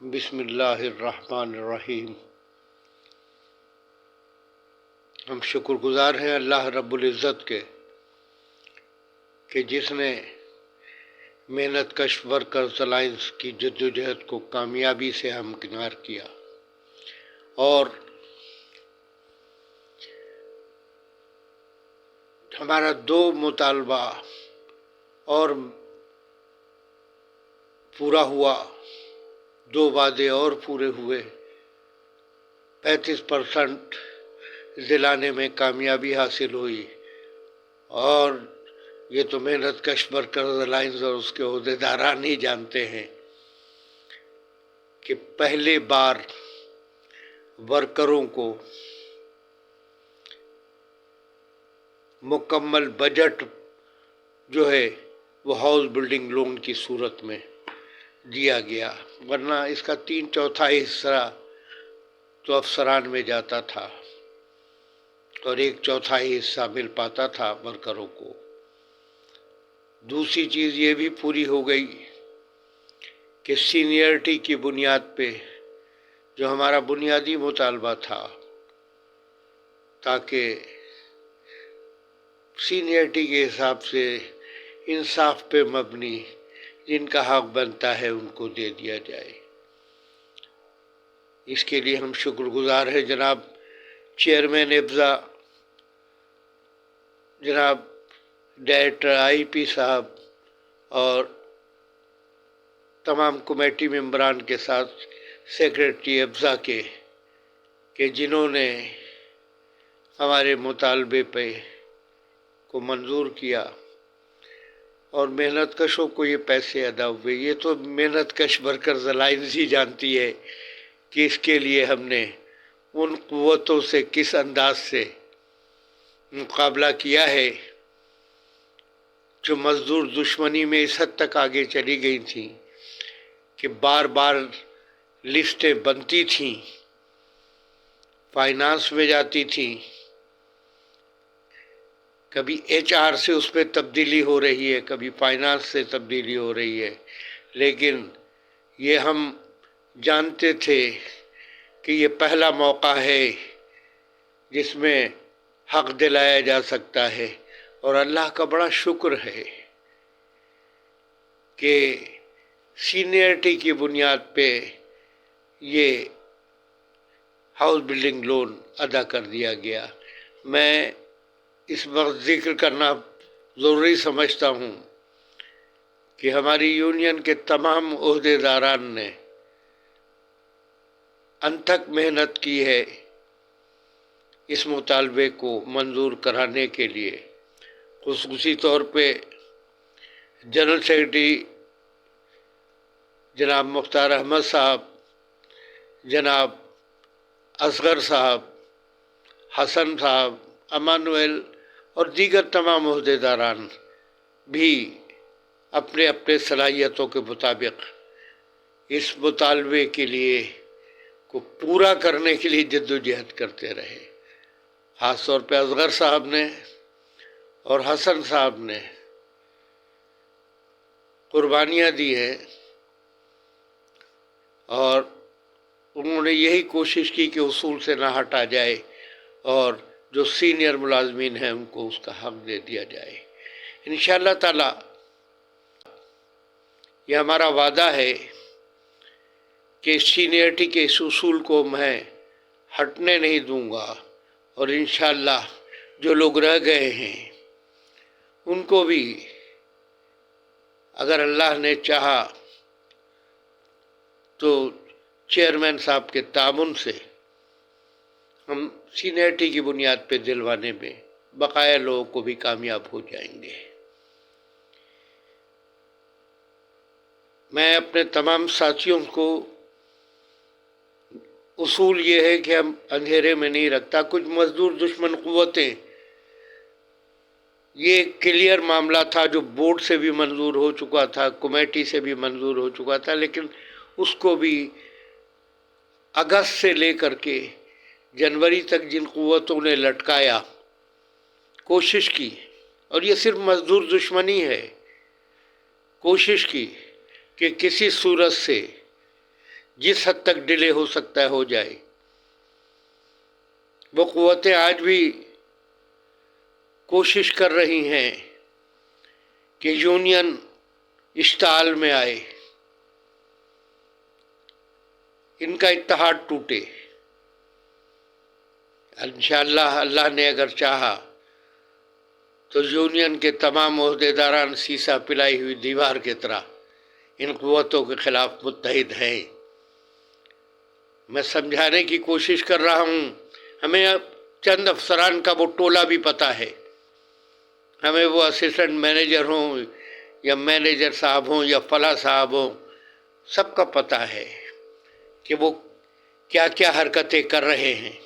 بسم اللہ الرحمن الرحیم۔ ہم شکر گزار ہیں اللہ رب العزت کے کہ جس نے محنت کش ورکرز الائنس کی جدوجہد کو کامیابی سے ہمکنار کیا اور ہمارا 2 مطالبہ اور پورا ہوا، 2 وعدے اور پورے ہوئے، 35% دلانے میں کامیابی حاصل ہوئی، اور یہ تو محنت کش ورکرز الائنس اور اس کے عہدیداران ہی جانتے ہیں کہ پہلے بار ورکروں کو مکمل بجٹ جو ہے وہ ہاؤس بلڈنگ لون کی صورت میں دیا گیا، ورنہ اس کا 3/4 حصہ تو افسران میں جاتا تھا اور 1/4 حصہ مل پاتا تھا ورکروں کو۔ دوسری چیز یہ بھی پوری ہو گئی کہ سینئرٹی کی بنیاد پہ جو ہمارا بنیادی مطالبہ تھا، تاکہ سینئرٹی کے حساب سے انصاف پہ مبنی جن کا حق بنتا ہے ان کو دے دیا جائے، اس کے لیے ہم شکر گزار ہیں جناب چیئرمین افضا، جناب ڈائریکٹر IP صاحب اور تمام کمیٹی ممبران کے ساتھ سیکریٹری افضا کے، کہ جنہوں نے ہمارے مطالبے پہ کو منظور کیا اور محنت کشوں کو یہ پیسے ادا ہوئے۔ یہ تو محنت کش ورکرز الائنس ہی جانتی ہے کہ اس کے لیے ہم نے ان قوتوں سے کس انداز سے مقابلہ کیا ہے جو مزدور دشمنی میں اس حد تک آگے چلی گئی تھیں کہ بار بار لسٹیں بنتی تھیں، فائنانس میں جاتی تھیں، کبھی HR سے اس پہ تبدیلی ہو رہی ہے، کبھی فائنانس سے تبدیلی ہو رہی ہے، لیکن یہ ہم جانتے تھے کہ یہ پہلا موقع ہے جس میں حق دلایا جا سکتا ہے، اور اللہ کا بڑا شکر ہے کہ سینئرٹی کی بنیاد پہ یہ ہاؤس بلڈنگ لون ادا کر دیا گیا۔ میں اس وقت ذکر کرنا ضروری سمجھتا ہوں کہ ہماری یونین کے تمام عہدیداران نے انتھک محنت کی ہے اس مطالبے کو منظور کرانے کے لیے، خصوصی طور پہ جنرل سیکرٹری جناب مختار احمد صاحب، جناب اصغر صاحب، حسن صاحب، امانویل اور دیگر تمام عہدیداران بھی اپنے اپنے صلاحیتوں کے مطابق اس مطالبے کے لیے کو پورا کرنے کے لیے جدوجہد کرتے رہے۔ خاص طور پہ اصغر صاحب نے اور حسن صاحب نے قربانیاں دی ہیں، اور انہوں نے یہی کوشش کی کہ اصول سے نہ ہٹا جائے اور جو سینئر ملازمین ہیں ان کو اس کا حق دے دیا جائے۔ انشاءاللہ تعالی یہ ہمارا وعدہ ہے کہ سینئرٹی کے اس اصول کو میں ہٹنے نہیں دوں گا، اور انشاءاللہ جو لوگ رہ گئے ہیں ان کو بھی اگر اللہ نے چاہا تو چیئرمین صاحب کے تعاون سے ہم سینئرٹی کی بنیاد پہ دلوانے میں بقایا لوگوں کو بھی کامیاب ہو جائیں گے۔ میں اپنے تمام ساتھیوں کو اصول یہ ہے کہ ہم اندھیرے میں نہیں رکھتا، کچھ مزدور دشمن قوتیں، یہ کلیئر معاملہ تھا جو بورڈ سے بھی منظور ہو چکا تھا، کمیٹی سے بھی منظور ہو چکا تھا، لیکن اس کو بھی اگست سے لے کر کے جنوری تک جن قوتوں نے لٹکایا، کوشش کی، اور یہ صرف مزدور دشمنی ہے، کوشش کی کہ کسی صورت سے جس حد تک ڈیلے ہو سکتا ہے ہو جائے۔ وہ قوتیں آج بھی کوشش کر رہی ہیں کہ یونین اشتعال میں آئے، ان کا اتحاد ٹوٹے۔ انشاءاللہ اللہ نے اگر چاہا تو یونین کے تمام عہدیداران سیسا پلائی ہوئی دیوار کی طرح ان قوتوں کے خلاف متحد ہیں۔ میں سمجھانے کی کوشش کر رہا ہوں، ہمیں اب چند افسران کا وہ ٹولہ بھی پتہ ہے، ہمیں وہ اسسٹنٹ مینیجر ہوں یا مینیجر صاحب ہوں یا فلاں صاحب ہوں، سب کا پتہ ہے کہ وہ کیا کیا حرکتیں کر رہے ہیں۔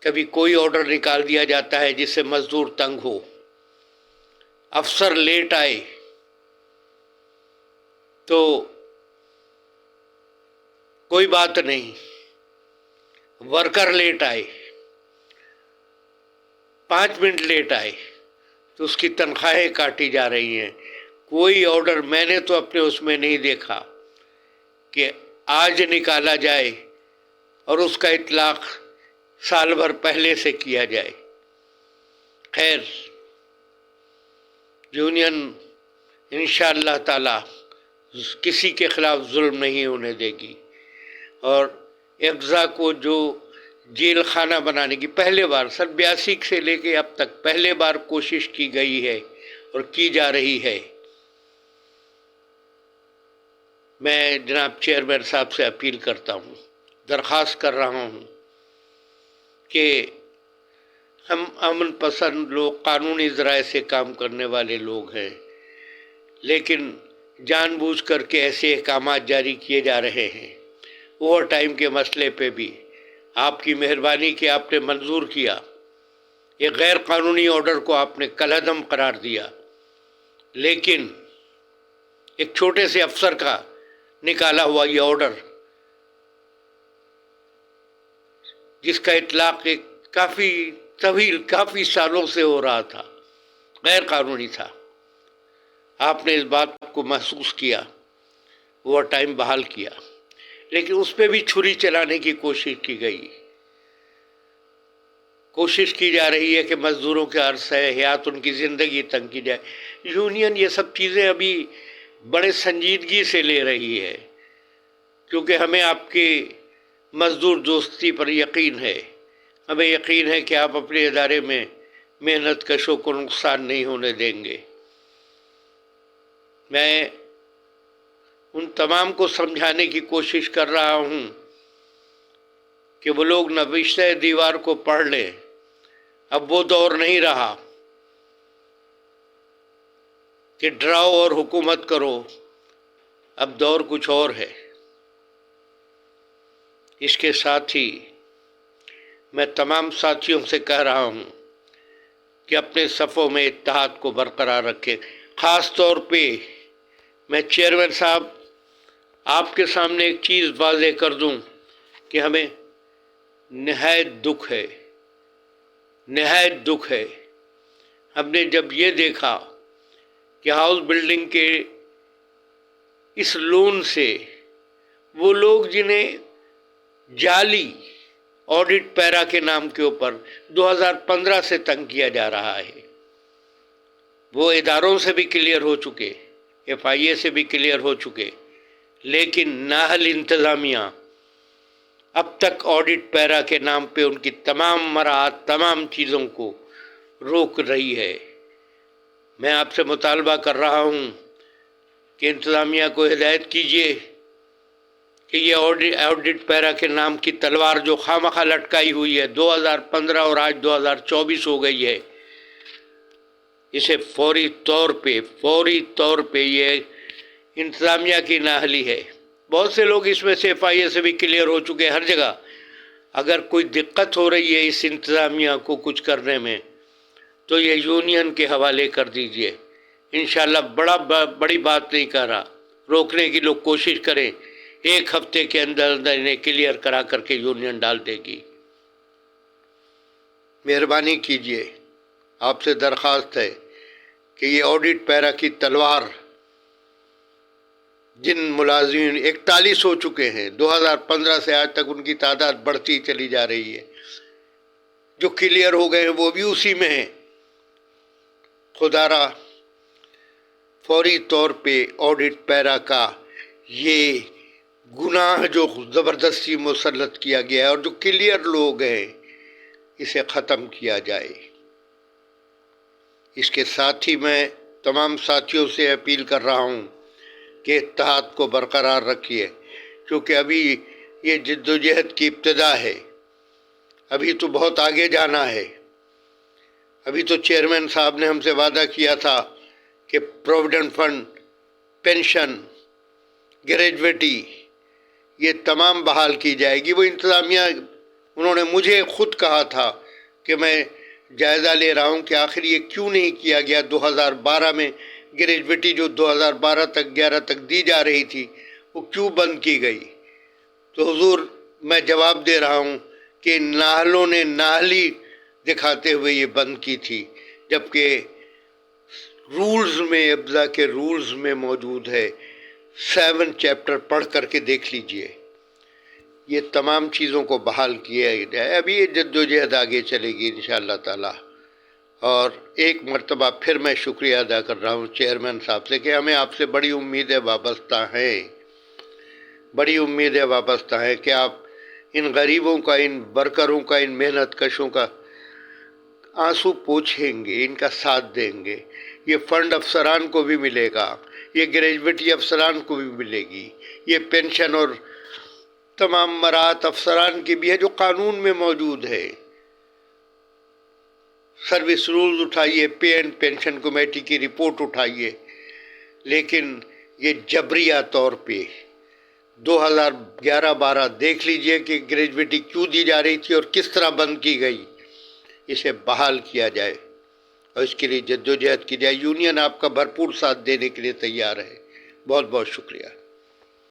کبھی کوئی آرڈر نکال دیا جاتا ہے جس سے مزدور تنگ ہو، افسر لیٹ آئے تو کوئی بات نہیں، ورکر لیٹ آئے، 5 منٹ لیٹ آئے تو اس کی تنخواہیں کاٹی جا رہی ہیں۔ کوئی آرڈر میں نے تو اپنے اس میں نہیں دیکھا کہ آج نکالا جائے اور اس کا اطلاق سال بھر پہلے سے کیا جائے۔ خیر، یونین انشاءاللہ تعالی کسی کے خلاف ظلم نہیں ہونے دے گی، اور اقضا کو جو جیل خانہ بنانے کی پہلے بار 82 سے لے کے اب تک پہلے بار کوشش کی گئی ہے اور کی جا رہی ہے، میں جناب چیئرمین صاحب سے اپیل کرتا ہوں، درخواست کر رہا ہوں کہ ہم امن پسند لوگ، قانونی ذرائع سے کام کرنے والے لوگ ہیں، لیکن جان بوجھ کر کے ایسے احکامات جاری کیے جا رہے ہیں۔ اوور ٹائم کے مسئلے پہ بھی آپ کی مہربانی کہ آپ نے منظور کیا، ایک غیر قانونی آرڈر کو آپ نے کالعدم قرار دیا، لیکن ایک چھوٹے سے افسر کا نکالا ہوا یہ آرڈر، جس کا اطلاق ایک کافی طویل کافی سالوں سے ہو رہا تھا، غیر قانونی تھا، آپ نے اس بات کو محسوس کیا، اوور ٹائم بحال کیا، لیکن اس پہ بھی چھری چلانے کی کوشش کی گئی، کوشش کی جا رہی ہے کہ مزدوروں کے عرصہ حیات ان کی زندگی تنگ کی جائے۔ یونین یہ سب چیزیں ابھی بڑے سنجیدگی سے لے رہی ہے، کیونکہ ہمیں آپ کی مزدور دوستی پر یقین ہے، ہمیں یقین ہے کہ آپ اپنے ادارے میں محنت کشوں کو نقصان نہیں ہونے دیں گے۔ میں ان تمام کو سمجھانے کی کوشش کر رہا ہوں کہ وہ لوگ نوشتہ دیوار کو پڑھ لیں، اب وہ دور نہیں رہا کہ ڈراؤ اور حکومت کرو، اب دور کچھ اور ہے۔ اس کے ساتھ ہی میں تمام ساتھیوں سے کہہ رہا ہوں کہ اپنے صفوں میں اتحاد کو برقرار رکھیں۔ خاص طور پہ میں چیئرمین صاحب آپ کے سامنے ایک چیز واضح کر دوں کہ ہمیں نہایت دکھ ہے، نہایت دکھ ہے۔ ہم نے جب یہ دیکھا کہ ہاؤس بلڈنگ کے اس لون سے وہ لوگ جنہیں جعلی آڈٹ پیرا کے نام کے اوپر 2015 سے تنگ کیا جا رہا ہے، وہ اداروں سے بھی کلیئر ہو چکے، FIA سے بھی کلیئر ہو چکے، لیکن نااہل انتظامیہ اب تک آڈٹ پیرا کے نام پہ ان کی تمام مراعات، تمام چیزوں کو روک رہی ہے۔ میں آپ سے مطالبہ کر رہا ہوں کہ انتظامیہ کو ہدایت کیجیے کہ یہ آڈٹ پیرا کے نام کی تلوار جو خواہ لٹکائی ہوئی ہے، 2015 اور آج 2024 ہو گئی ہے، اسے فوری طور پہ یہ انتظامیہ کی نااہلی ہے۔ بہت سے لوگ اس میں سے FIA سے بھی کلیئر ہو چکے ہر جگہ۔ اگر کوئی دقت ہو رہی ہے اس انتظامیہ کو کچھ کرنے میں تو یہ یونین کے حوالے کر دیجئے۔ انشاءاللہ بڑی بات نہیں کر رہا، روکنے کی لوگ کوشش کریں، 1 ہفتے کے اندر انہیں کلیئر کرا کر کے یونین ڈال دے گی۔ مہربانی کیجئے، آپ سے درخواست ہے کہ یہ آڈٹ پیرا کی تلوار جن ملازمین 41 ہو چکے ہیں، 2015 سے آج تک ان کی تعداد بڑھتی چلی جا رہی ہے، جو کلیئر ہو گئے ہیں وہ بھی اسی میں ہیں۔ خدا را فوری طور پہ آڈٹ پیرا کا یہ گناہ جو زبردستی مسلط کیا گیا ہے اور جو کلیئر لوگ ہیں، اسے ختم کیا جائے۔ اس کے ساتھ ہی میں تمام ساتھیوں سے اپیل کر رہا ہوں کہ اتحاد کو برقرار رکھیے، کیونکہ ابھی یہ جدوجہد کی ابتدا ہے، ابھی تو بہت آگے جانا ہے۔ ابھی تو چیئرمین صاحب نے ہم سے وعدہ کیا تھا کہ پروویڈنٹ فنڈ، پینشن، گریجویٹی یہ تمام بحال کی جائے گی۔ وہ انتظامیہ، انہوں نے مجھے خود کہا تھا کہ میں جائزہ لے رہا ہوں کہ آخر یہ کیوں نہیں کیا گیا 2012 میں، گریجویٹی جو 2012 تک 11 تک دی جا رہی تھی وہ کیوں بند کی گئی؟ تو حضور میں جواب دے رہا ہوں کہ ناہلوں نے ناہلی دکھاتے ہوئے یہ بند کی تھی، جبکہ رولز میں، ابضاء کے رولز میں موجود ہے۔ 7 چیپٹر پڑھ کر کے دیکھ لیجئے۔ یہ تمام چیزوں کو بحال کیا جائے۔ ابھی یہ جدوجہد آگے چلے گی انشاءاللہ تعالی۔ اور ایک مرتبہ پھر میں شکریہ ادا کر رہا ہوں چیئرمین صاحب سے کہ ہمیں آپ سے بڑی امیدیں وابستہ ہیں، بڑی امیدیں وابستہ ہیں کہ آپ ان غریبوں کا، ان ورکروں کا، ان محنت کشوں کا آنسو پوچھیں گے، ان کا ساتھ دیں گے۔ یہ فنڈ افسران کو بھی ملے گا، یہ گریجویٹی افسران کو بھی ملے گی، یہ پینشن اور تمام مراعات افسران کی بھی ہے جو قانون میں موجود ہے۔ سروس رولز اٹھائیے، پے اینڈ پینشن کمیٹی کی رپورٹ اٹھائیے، لیکن یہ جبریہ طور پہ 2011-12 دیکھ لیجئے کہ گریجویٹی کیوں دی جا رہی تھی اور کس طرح بند کی گئی، اسے بحال کیا جائے اور اس کے لیے جدوجہد کی جائے۔ یونین آپ کا بھرپور ساتھ دینے کے لیے تیار ہے۔ بہت بہت شکریہ۔